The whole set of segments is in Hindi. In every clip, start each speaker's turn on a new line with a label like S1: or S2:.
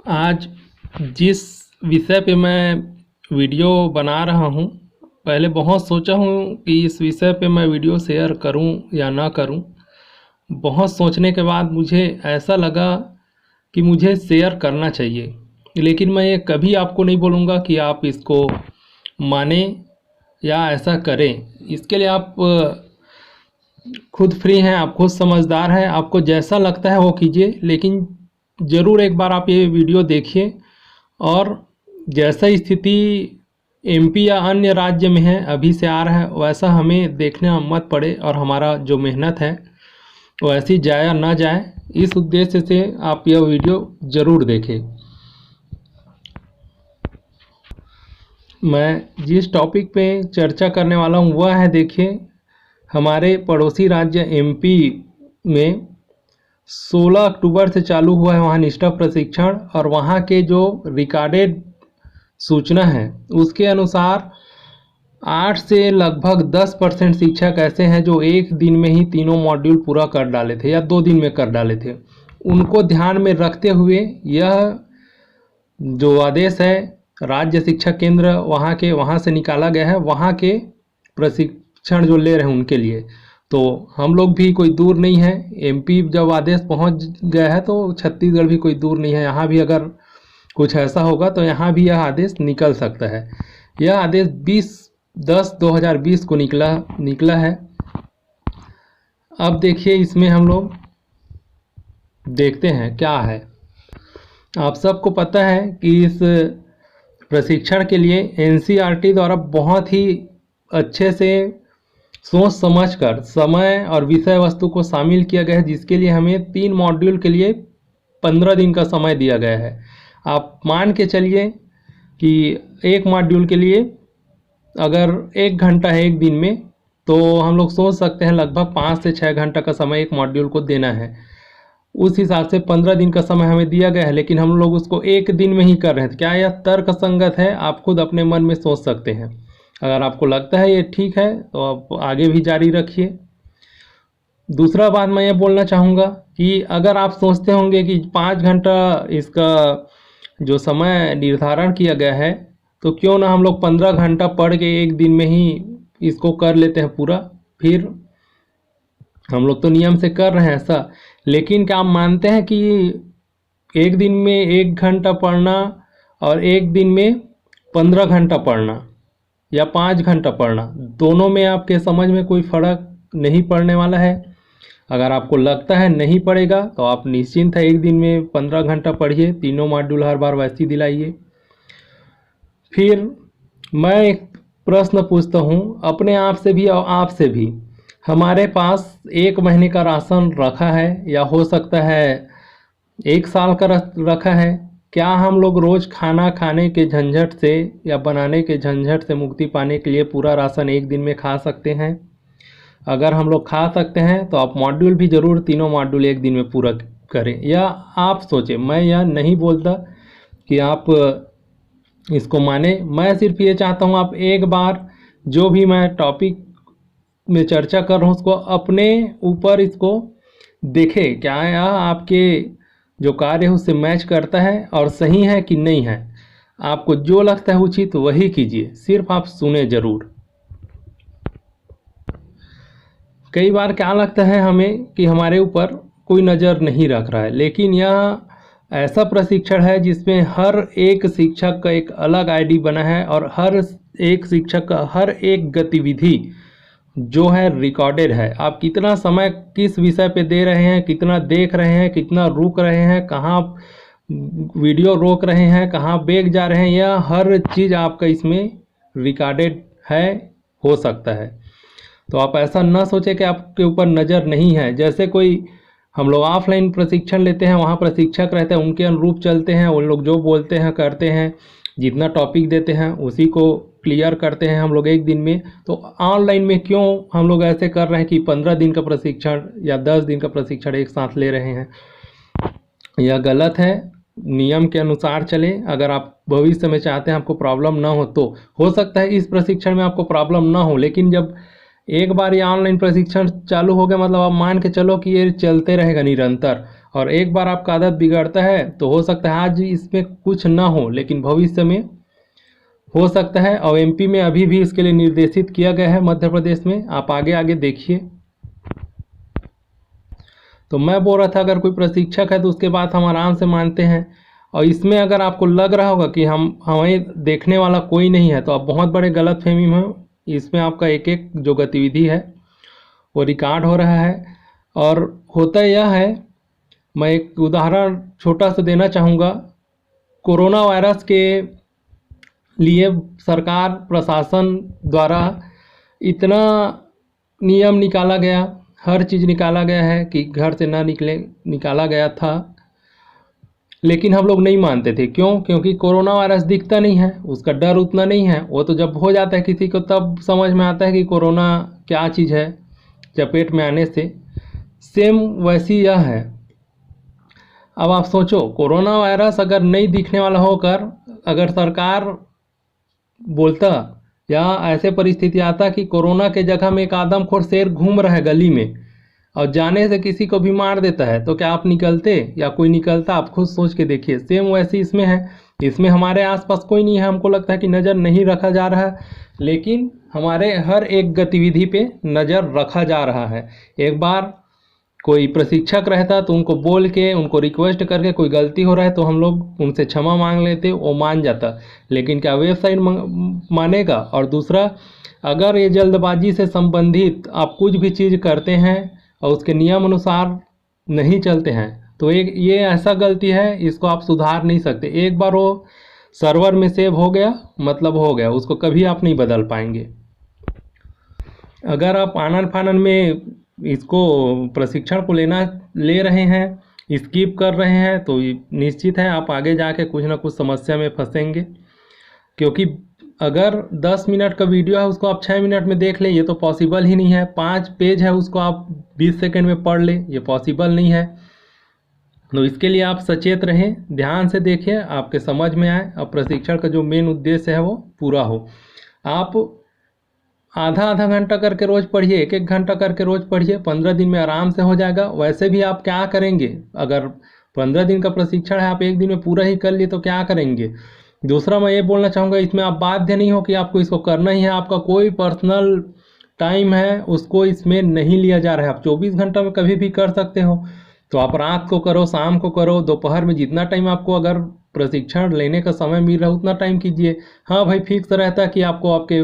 S1: आज जिस विषय पे मैं वीडियो बना रहा हूँ, पहले बहुत सोचा हूँ कि इस विषय पे मैं वीडियो शेयर करूँ या ना करूँ। बहुत सोचने के बाद मुझे ऐसा लगा कि मुझे शेयर करना चाहिए, लेकिन मैं ये कभी आपको नहीं बोलूँगा कि आप इसको माने या ऐसा करें। इसके लिए आप खुद फ्री हैं, आप खुद समझदार हैं, आपको जैसा लगता है वो कीजिए, लेकिन ज़रूर एक बार आप ये वीडियो देखिए और जैसा स्थिति एमपी या अन्य राज्य में है अभी से आ रहा है वैसा हमें देखना मत पड़े और हमारा जो मेहनत है वो ऐसी जाया ना जाए, इस उद्देश्य से आप यह वीडियो ज़रूर देखें। मैं जिस टॉपिक पे चर्चा करने वाला हूँ वह है, देखिए, हमारे पड़ोसी राज्य एमपी में 16 अक्टूबर से चालू हुआ है वहाँ निष्ठा प्रशिक्षण, और वहाँ के जो रिकॉर्डेड सूचना है उसके अनुसार 8 से लगभग 10% शिक्षक ऐसे हैं जो एक दिन में ही तीनों मॉड्यूल पूरा कर डाले थे या 2 दिन में कर डाले थे। उनको ध्यान में रखते हुए यह जो आदेश है राज्य शिक्षा केंद्र वहाँ से निकाला गया है, वहाँ के प्रशिक्षण जो ले रहे हैं उनके लिए। तो हम लोग भी कोई दूर नहीं है, एमपी जब आदेश पहुंच गया है तो छत्तीसगढ़ भी कोई दूर नहीं है। यहाँ भी अगर कुछ ऐसा होगा तो यहाँ भी यह आदेश निकल सकता है। यह आदेश 20/10/2020 को निकला है। अब देखिए, इसमें हम लोग देखते हैं क्या है। आप सबको पता है कि इस प्रशिक्षण के लिए एनसीईआरटी द्वारा बहुत ही अच्छे से सोच समझकर समय और विषय वस्तु को शामिल किया गया है, जिसके लिए हमें 3 मॉड्यूल के लिए 15 दिन का समय दिया गया है। आप मान के चलिए कि एक मॉड्यूल के लिए अगर 1 घंटा है एक दिन में, तो हम लोग सोच सकते हैं लगभग 5 से 6 घंटा का समय एक मॉड्यूल को देना है। उस हिसाब से 15 दिन का समय हमें दिया गया है, लेकिन हम लोग उसको एक दिन में ही कर रहे हैं। क्या यह तर्क संगत है? आप खुद अपने मन में सोच सकते हैं। अगर आपको लगता है ये ठीक है तो आप आगे भी जारी रखिए। दूसरा बात मैं ये बोलना चाहूँगा कि अगर आप सोचते होंगे कि 5 घंटा इसका जो समय निर्धारण किया गया है, तो क्यों ना हम लोग 15 घंटा पढ़ के एक दिन में ही इसको कर लेते हैं पूरा। फिर हम लोग तो नियम से कर रहे हैं ऐसा, लेकिन क्या आप मानते हैं कि एक दिन में 1 घंटा पढ़ना और एक दिन में 15 घंटा पढ़ना या 5 घंटा पढ़ना, दोनों में आपके समझ में कोई फ़र्क नहीं पड़ने वाला है? अगर आपको लगता है नहीं पड़ेगा तो आप निश्चिंत है, एक दिन में 15 घंटा पढ़िए, तीनों मॉड्यूल हर बार वैसे ही दिलाइए। फिर मैं एक प्रश्न पूछता हूँ अपने आप से भी और आपसे भी। हमारे पास 1 महीने का राशन रखा है या हो सकता है 1 साल का रखा है। क्या हम लोग रोज़ खाना खाने के झंझट से या बनाने के झंझट से मुक्ति पाने के लिए पूरा राशन एक दिन में खा सकते हैं? अगर हम लोग खा सकते हैं तो आप मॉड्यूल भी ज़रूर तीनों मॉड्यूल एक दिन में पूरा करें। या आप सोचें, मैं यह नहीं बोलता कि आप इसको माने, मैं सिर्फ ये चाहता हूँ आप एक बार जो भी मैं टॉपिक में चर्चा कर रहा हूँ उसको अपने ऊपर इसको देखें, क्या यह आपके जो कार्य है उससे मैच करता है और सही है कि नहीं है। आपको जो लगता है उचित वही कीजिए, सिर्फ आप सुने ज़रूर। कई बार क्या लगता है हमें कि हमारे ऊपर कोई नज़र नहीं रख रहा है, लेकिन यह ऐसा प्रशिक्षण है जिसमें हर एक शिक्षक का एक अलग आईडी बना है और हर एक शिक्षक का हर एक गतिविधि जो है रिकॉर्डेड है। आप कितना समय किस विषय पे दे रहे हैं, कितना देख रहे हैं, कितना रुक रहे हैं, कहाँ वीडियो रोक रहे हैं, कहाँ बैक जा रहे हैं, यह हर चीज़ आपका इसमें रिकॉर्डेड है, हो सकता है। तो आप ऐसा ना सोचें कि आपके ऊपर नज़र नहीं है। जैसे कोई हम लोग ऑफलाइन प्रशिक्षण लेते हैं, वहाँ प्रशिक्षक रहते हैं, उनके अनुरूप चलते हैं, उन लोग जो बोलते हैं करते हैं, जितना टॉपिक देते हैं उसी को क्लियर करते हैं हम लोग एक दिन में। तो ऑनलाइन में क्यों हम लोग ऐसे कर रहे हैं कि 15 दिन का प्रशिक्षण या 10 दिन का प्रशिक्षण एक साथ ले रहे हैं? यह गलत है। नियम के अनुसार चले। अगर आप भविष्य में चाहते हैं आपको प्रॉब्लम ना हो सकता है इस प्रशिक्षण में आपको प्रॉब्लम ना हो, लेकिन जब एक बार ये ऑनलाइन प्रशिक्षण चालू हो गया मतलब आप मान के चलो कि ये चलते रहेगा निरंतर और एक बार आपका आदत बिगड़ता है तो हो सकता है आज इसमें कुछ ना हो, लेकिन भविष्य में हो सकता है। और एमपी में अभी भी इसके लिए निर्देशित किया गया है, मध्य प्रदेश में आप आगे आगे देखिए। तो मैं बोल रहा था अगर कोई प्रशिक्षक है तो उसके बाद हम आराम से मानते हैं। और इसमें अगर आपको लग रहा होगा कि हमें देखने वाला कोई नहीं है तो आप बहुत बड़े गलतफहमी में हो। इसमें आपका एक एक जो गतिविधि है वो रिकॉर्ड हो रहा है। और होता यह है, मैं एक उदाहरण छोटा सा देना चाहूँगा। कोरोना वायरस के लिए सरकार प्रशासन द्वारा इतना नियम निकाला गया, हर चीज़ निकाला गया है कि घर से ना निकाला गया था, लेकिन हम लोग नहीं मानते थे। क्यों? क्योंकि कोरोना वायरस दिखता नहीं है, उसका डर उतना नहीं है। वो तो जब हो जाता है किसी को तब समझ में आता है कि कोरोना क्या चीज़ है, चपेट में आने से। सेम वैसी यह है। अब आप सोचो, कोरोना वायरस अगर नहीं दिखने वाला होकर अगर सरकार बोलता या ऐसे परिस्थिति आता कि कोरोना के जगह में एक आदमखोर शेर घूम रहा है गली में और जाने से किसी को भी मार देता है, तो क्या आप निकलते या कोई निकलता? आप खुद सोच के देखिए। सेम वैसे इसमें है। इसमें हमारे आसपास कोई नहीं है, हमको लगता है कि नज़र नहीं रखा जा रहा है, लेकिन हमारे हर एक गतिविधि पे नज़र रखा जा रहा है। एक बार कोई प्रशिक्षक रहता तो उनको बोल के, उनको रिक्वेस्ट करके, कोई गलती हो रहा है तो हम लोग उनसे क्षमा मांग लेते, वो मान जाता। लेकिन क्या वेबसाइट मानेगा? और दूसरा, अगर ये जल्दबाजी से संबंधित आप कुछ भी चीज़ करते हैं और उसके नियम अनुसार नहीं चलते हैं तो ये ऐसा गलती है, इसको आप सुधार नहीं सकते। एक बार वो सर्वर में सेव हो गया मतलब हो गया, उसको कभी आप नहीं बदल पाएंगे। अगर आप आनन फानन में इसको प्रशिक्षण को ले रहे हैं, स्किप कर रहे हैं, तो निश्चित है आप आगे जाके कुछ ना कुछ समस्या में फंसेंगे। क्योंकि अगर 10 मिनट का वीडियो है उसको आप 6 मिनट में देख लें, ये तो पॉसिबल ही नहीं है। 5 पेज है उसको आप 20 सेकंड में पढ़ लें, ये पॉसिबल नहीं है। तो इसके लिए आप सचेत रहें, ध्यान से देखें, आपके समझ में आए और प्रशिक्षण का जो मेन उद्देश्य है वो पूरा हो। आप आधा घंटा करके रोज़ पढ़िए, 1 घंटा करके रोज़ पढ़िए, 15 दिन में आराम से हो जाएगा। वैसे भी आप क्या करेंगे, अगर 15 दिन का प्रशिक्षण है आप 1 दिन में पूरा ही कर लिए तो क्या करेंगे? दूसरा मैं ये बोलना चाहूँगा, इसमें आप बाध्य नहीं हो कि आपको इसको करना ही है। आपका कोई पर्सनल टाइम है उसको इसमें नहीं लिया जा रहा है। आप 24 घंटा में कभी भी कर सकते हो। तो आप रात को करो, शाम को करो, दोपहर में, जितना टाइम आपको अगर प्रशिक्षण लेने का समय मिल रहा है उतना टाइम कीजिए। हाँ भाई, फिक्स रहता है कि आपको आपके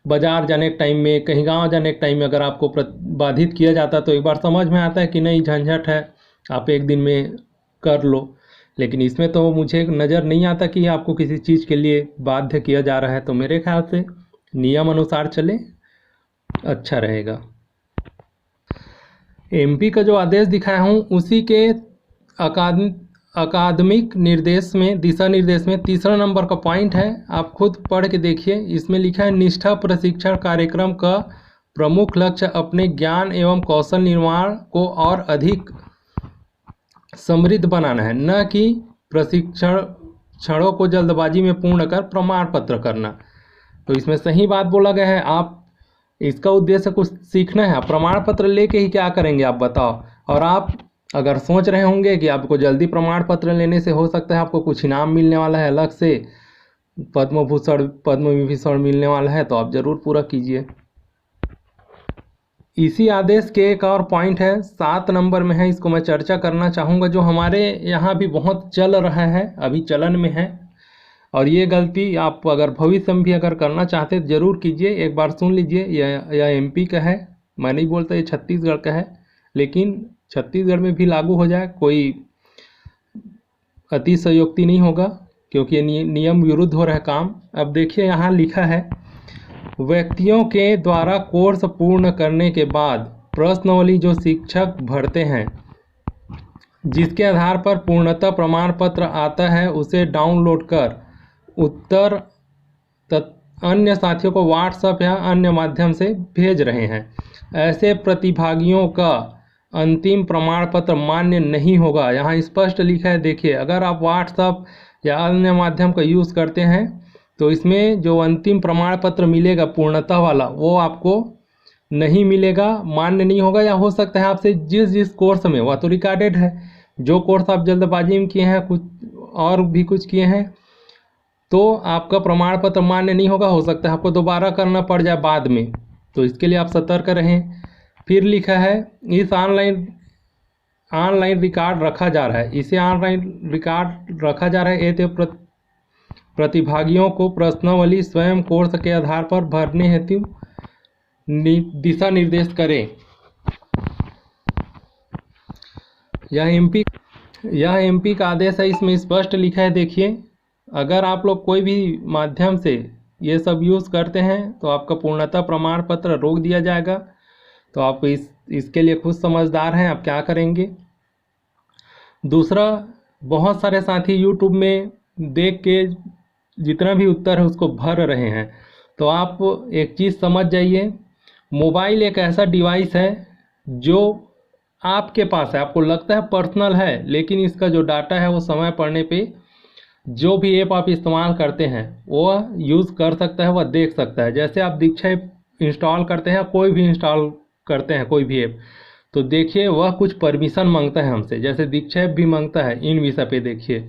S1: बाजार जाने के टाइम में, कहीं गांव जाने के टाइम में अगर आपको बाधित किया जाता है तो एक बार समझ में आता है कि नहीं, झंझट है, आप 1 दिन में कर लो। लेकिन इसमें तो मुझे नज़र नहीं आता कि आपको किसी चीज़ के लिए बाध्य किया जा रहा है। तो मेरे ख्याल से नियम अनुसार चले, अच्छा रहेगा। एमपी का जो आदेश दिखाया हूँ उसी के अकादमिक निर्देश में, दिशा निर्देश में 3रा नंबर का पॉइंट है, आप खुद पढ़ के देखिए। इसमें लिखा है, निष्ठा प्रशिक्षण कार्यक्रम का प्रमुख लक्ष्य अपने ज्ञान एवं कौशल निर्माण को और अधिक समृद्ध बनाना है, न कि प्रशिक्षण क्षणों को जल्दबाजी में पूर्ण कर प्रमाण पत्र करना। तो इसमें सही बात बोला गया है। आप इसका उद्देश्य कुछ सीखना है, प्रमाण पत्र लेके ही क्या करेंगे आप बताओ। और आप अगर सोच रहे होंगे कि आपको जल्दी प्रमाण पत्र लेने से हो सकता है आपको कुछ इनाम मिलने वाला है, अलग से पद्म भूषण पद्म विभूषण मिलने वाला है, तो आप ज़रूर पूरा कीजिए। इसी आदेश के एक और पॉइंट है, 7 नंबर में है, इसको मैं चर्चा करना चाहूँगा, जो हमारे यहाँ भी बहुत चल रहा है, अभी चलन में है। और ये गलती आप अगर भविष्य में भी अगर करना चाहते तो ज़रूर कीजिए। एक बार सुन लीजिए, यह एमपी का है, मैं नहीं बोलता ये छत्तीसगढ़ का है, लेकिन छत्तीसगढ़ में भी लागू हो जाए कोई अतिशयोक्ति नहीं होगा, क्योंकि ये नियम विरुद्ध हो रहा है काम। अब देखिए यहाँ लिखा है, व्यक्तियों के द्वारा कोर्स पूर्ण करने के बाद प्रश्नावली जो शिक्षक भरते हैं, जिसके आधार पर पूर्णतः प्रमाण पत्र आता है, उसे डाउनलोड कर उत्तर अन्य साथियों को व्हाट्सएप या अन्य माध्यम से भेज रहे हैं। ऐसे प्रतिभागियों का अंतिम प्रमाण पत्र मान्य नहीं होगा। यहाँ स्पष्ट लिखा है, देखिए, अगर आप व्हाट्सएप या अन्य माध्यम का यूज़ करते हैं तो इसमें जो अंतिम प्रमाण पत्र मिलेगा पूर्णतः वाला, वो आपको नहीं मिलेगा, मान्य नहीं होगा। या हो सकता है आपसे जिस कोर्स में, वह तो रिकॉर्डेड है, जो कोर्स आप जल्दबाजी में किए हैं, कुछ और भी कुछ किए हैं, तो आपका प्रमाण पत्र मान्य नहीं होगा। हो सकता है आपको दोबारा करना पड़ जाए बाद में, तो इसके लिए आप सतर्क रहें। फिर लिखा है इस ऑनलाइन रिकॉर्ड रखा जा रहा है, इसे ऑनलाइन रिकॉर्ड रखा जा रहा है। ये प्रतिभागियों को प्रश्नावली स्वयं कोर्स के आधार पर भरने हेतु दिशा निर्देश करें। यह एमपी का आदेश है, इसमें स्पष्ट लिखा है। देखिए, अगर आप लोग कोई भी माध्यम से ये सब यूज़ करते हैं तो आपका पूर्णतः प्रमाण पत्र रोक दिया जाएगा। तो आप इसके लिए खुद समझदार हैं, आप क्या करेंगे। दूसरा, बहुत सारे साथी यूट्यूब में देख के जितना भी उत्तर है उसको भर रहे हैं। तो आप एक चीज़ समझ जाइए, मोबाइल एक ऐसा डिवाइस है जो आपके पास है, आपको लगता है पर्सनल है, लेकिन इसका जो डाटा है वो समय पड़ने पे जो भी ऐप आप इस्तेमाल करते हैं वो यूज़ कर सकता है, वह देख सकता है। जैसे आप दीक्षा ऐप इंस्टॉल करते हैं, कोई भी इंस्टॉल करते हैं कोई भी ऐप, तो देखिए वह कुछ परमिशन मांगता है हमसे, जैसे दीक्षा ऐप भी मांगता है। इन विषय पे देखिए,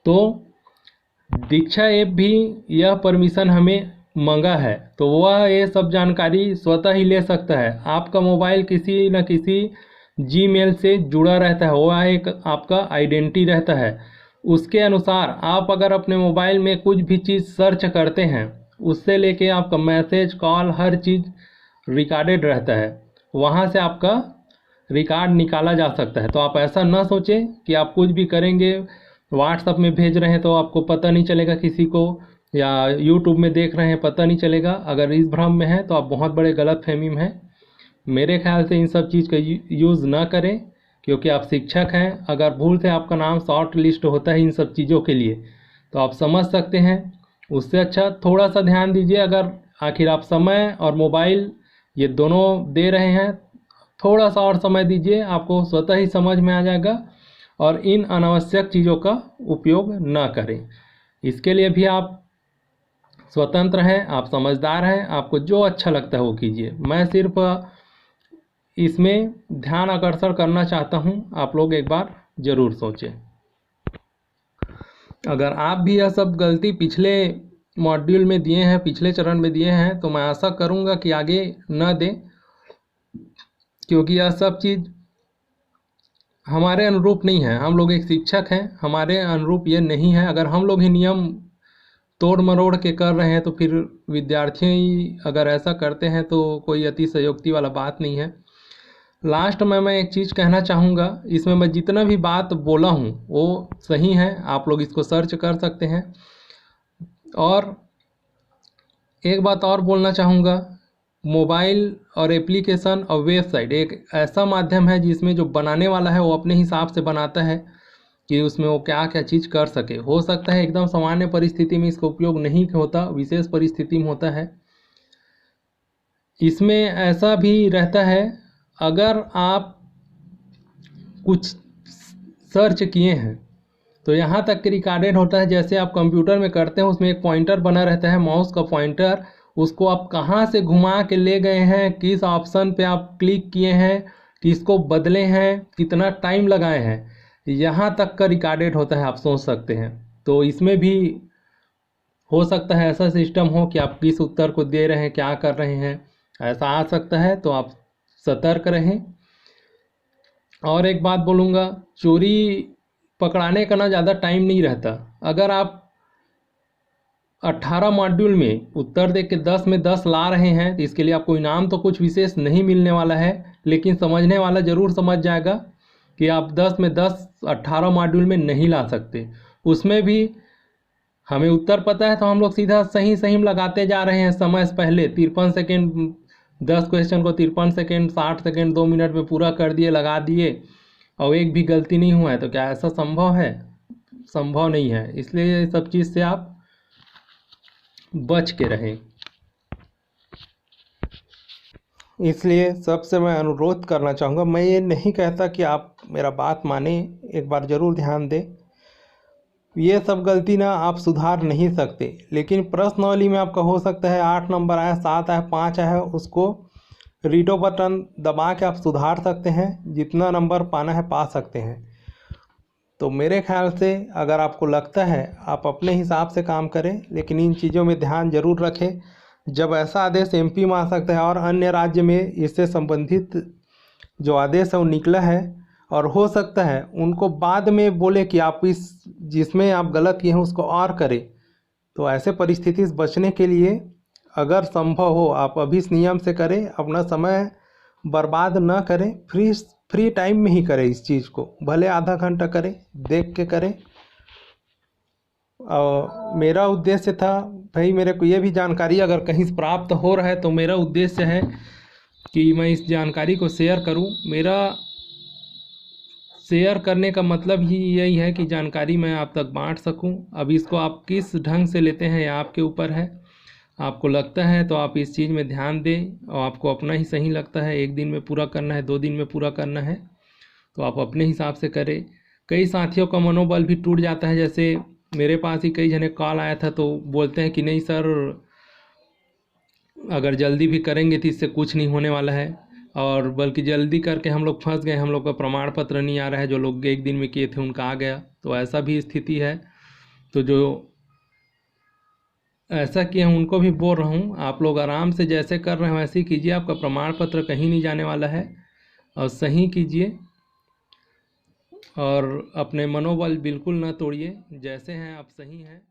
S1: तो दीक्षा ऐप भी यह परमिशन हमें मांगा है, तो वह ये सब जानकारी स्वतः ही ले सकता है। आपका मोबाइल किसी न किसी जीमेल से जुड़ा रहता है, वह एक आपका आइडेंटिटी रहता है। उसके अनुसार आप अगर अपने मोबाइल में कुछ भी चीज़ सर्च करते हैं, उससे लेके आपका मैसेज, कॉल, हर चीज़ रिकॉर्डेड रहता है, वहाँ से आपका रिकॉर्ड निकाला जा सकता है। तो आप ऐसा ना सोचें कि आप कुछ भी करेंगे, व्हाट्सएप में भेज रहे हैं तो आपको पता नहीं चलेगा किसी को, या यूट्यूब में देख रहे हैं पता नहीं चलेगा। अगर इस भ्रम में है तो आप बहुत बड़े गलतफहमी में हैं। मेरे ख्याल से इन सब चीज़ का यूज़ ना करें, क्योंकि आप शिक्षक हैं। अगर भूल से आपका नाम शॉर्ट लिस्ट होता है इन सब चीज़ों के लिए तो आप समझ सकते हैं। उससे अच्छा थोड़ा सा ध्यान दीजिए। अगर आखिर आप समय और मोबाइल ये दोनों दे रहे हैं, थोड़ा सा और समय दीजिए, आपको स्वतः ही समझ में आ जाएगा। और इन अनावश्यक चीज़ों का उपयोग ना करें। इसके लिए भी आप स्वतंत्र हैं, आप समझदार हैं, आपको जो अच्छा लगता है वो कीजिए। मैं सिर्फ इसमें ध्यान आकर्षण करना चाहता हूं, आप लोग एक बार ज़रूर सोचें। अगर आप भी यह सब गलती पिछले मॉड्यूल में दिए हैं, पिछले चरण में दिए हैं, तो मैं आशा करूंगा कि आगे न दें, क्योंकि यह सब चीज़ हमारे अनुरूप नहीं है। हम लोग एक शिक्षक हैं, हमारे अनुरूप ये नहीं है। अगर हम लोग ही नियम तोड़ मरोड़ के कर रहे हैं तो फिर विद्यार्थी अगर ऐसा करते हैं तो कोई अतिशयोक्ति वाला बात नहीं है। लास्ट में मैं एक चीज़ कहना चाहूँगा, इसमें मैं जितना भी बात बोला हूँ वो सही है, आप लोग इसको सर्च कर सकते हैं। और एक बात और बोलना चाहूँगा, मोबाइल और एप्लीकेशन और वेबसाइट एक ऐसा माध्यम है जिसमें जो बनाने वाला है वो अपने हिसाब से बनाता है कि उसमें वो क्या क्या चीज़ कर सके। हो सकता है एकदम सामान्य परिस्थिति में इसका उपयोग नहीं होता, विशेष परिस्थिति में होता है। इसमें ऐसा भी रहता है, अगर आप कुछ सर्च किए हैं तो यहाँ तक रिकॉर्डेड होता है। जैसे आप कंप्यूटर में करते हैं, उसमें एक पॉइंटर बना रहता है, माउस का पॉइंटर, उसको आप कहाँ से घुमा के ले गए हैं, किस ऑप्शन पे आप क्लिक किए हैं, किसको बदले हैं, कितना टाइम लगाए हैं, यहाँ तक का रिकॉर्डेड होता है, आप सोच सकते हैं। तो इसमें भी हो सकता है ऐसा सिस्टम हो कि आप किस उत्तर को दे रहे हैं, क्या कर रहे हैं, ऐसा आ सकता है। तो आप सतर्क रहें। और एक बात बोलूँगा, चोरी पकड़ाने का ना ज़्यादा टाइम नहीं रहता। अगर आप 18 मॉड्यूल में उत्तर दे के 10 में 10 ला रहे हैं तो इसके लिए आपको इनाम तो कुछ विशेष नहीं मिलने वाला है, लेकिन समझने वाला ज़रूर समझ जाएगा कि आप 10 में 10 18 मॉड्यूल में नहीं ला सकते। उसमें भी हमें उत्तर पता है तो हम लोग सीधा सही सही लगाते जा रहे हैं। समय से पहले 53 सेकेंड, 10 क्वेश्चन को 53 सेकेंड, 60 सेकेंड, 2 मिनट में पूरा कर दिए, लगा दिए, और एक भी गलती नहीं हुआ है। तो क्या ऐसा संभव है? संभव नहीं है। इसलिए ये सब चीज़ से आप बच के रहें। इसलिए सबसे मैं अनुरोध करना चाहूँगा, मैं ये नहीं कहता कि आप मेरा बात माने, एक बार ज़रूर ध्यान दें। ये सब गलती ना आप सुधार नहीं सकते, लेकिन प्रश्नावली में आपका हो सकता है 8 नंबर आया, 7 आया, 5 आया, उसको रीडो बटन दबा के आप सुधार सकते हैं, जितना नंबर पाना है पा सकते हैं। तो मेरे ख्याल से अगर आपको लगता है आप अपने हिसाब से काम करें, लेकिन इन चीज़ों में ध्यान जरूर रखें। जब ऐसा आदेश एमपी में आ सकता है और अन्य राज्य में इससे संबंधित जो आदेश है वो निकला है, और हो सकता है उनको बाद में बोले कि आप इस जिसमें आप गलत किए हैं उसको और करें। तो ऐसे परिस्थिति से बचने के लिए अगर संभव हो आप अभी इस नियम से करें, अपना समय बर्बाद न करें, फ्री टाइम में ही करें इस चीज़ को, भले आधा घंटा करें, देख के करें। और मेरा उद्देश्य था भाई, मेरे को ये भी जानकारी अगर कहीं से प्राप्त हो रहा है तो मेरा उद्देश्य है कि मैं इस जानकारी को शेयर करूं। मेरा शेयर करने का मतलब ही यही है कि जानकारी मैं आप तक बांट सकूं। अब इसको आप किस ढंग से लेते हैं ये आपके ऊपर है। आपको लगता है तो आप इस चीज़ में ध्यान दें, और आपको अपना ही सही लगता है 1 दिन में पूरा करना है, 2 दिन में पूरा करना है, तो आप अपने हिसाब से करें। कई साथियों का मनोबल भी टूट जाता है, जैसे मेरे पास ही कई जने कॉल आया था तो बोलते हैं कि नहीं सर, अगर जल्दी भी करेंगे तो इससे कुछ नहीं होने वाला है, और बल्कि जल्दी करके हम लोग फंस गए, हम लोग का प्रमाण पत्र नहीं आ रहा है। जो लोग 1 दिन में किए थे उनका आ गया, तो ऐसा भी स्थिति है। तो जो ऐसा किए हैं उनको भी बोल रहा हूँ, आप लोग आराम से जैसे कर रहे हैं वैसे ही कीजिए, आपका प्रमाण पत्र कहीं नहीं जाने वाला है। और सही कीजिए और अपने मनोबल बिल्कुल ना तोड़िए, जैसे हैं आप सही हैं।